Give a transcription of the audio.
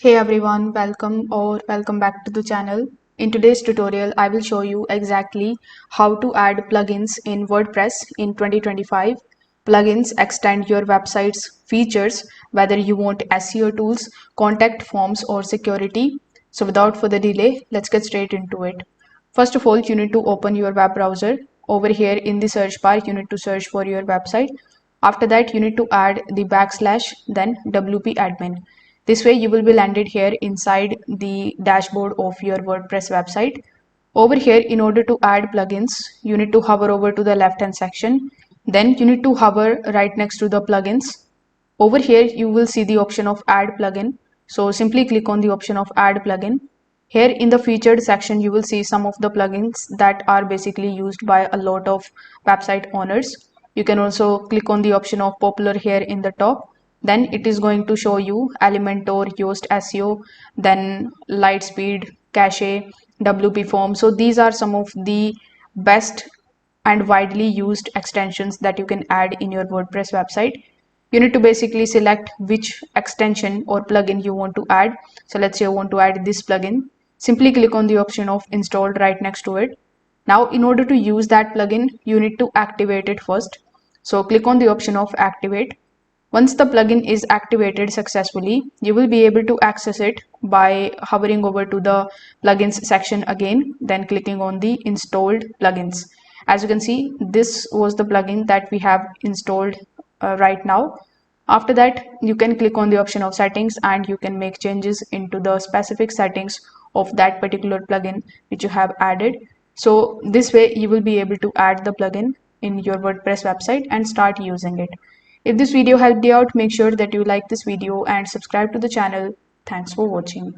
Hey everyone, welcome back to the channel. In today's tutorial, I will show you exactly how to add plugins in WordPress in 2025. Plugins extend your website's features, whether you want SEO tools, contact forms, or security. So without further delay, let's get straight into it. First of all, you need to open your web browser. Over here in the search bar, you need to search for your website. After that, you need to add the backslash, then WP admin. This way you will be landed here inside the dashboard of your WordPress website. Over here, in order to add plugins, you need to hover over to the left hand section. Then you need to hover right next to the plugins. Over here, you will see the option of add plugin. So simply click on the option of add plugin. Here in the featured section, you will see some of the plugins that are basically used by a lot of website owners. You can also click on the option of popular here in the top. Then it is going to show you Elementor, Yoast SEO, then Lightspeed, Cache, WP Form. So these are some of the best and widely used extensions that you can add in your WordPress website. You need to basically select which extension or plugin you want to add. So let's say you want to add this plugin. Simply click on the option of installed right next to it. Now, in order to use that plugin, you need to activate it first. So click on the option of activate. Once the plugin is activated successfully, you will be able to access it by hovering over to the plugins section again, then clicking on the installed plugins. As you can see, this was the plugin that we have installed right now. After that, you can click on the option of settings and you can make changes into the specific settings of that particular plugin which you have added. So this way you will be able to add the plugin in your WordPress website and start using it. If this video helped you out, make sure that you like this video and subscribe to the channel. Thanks for watching.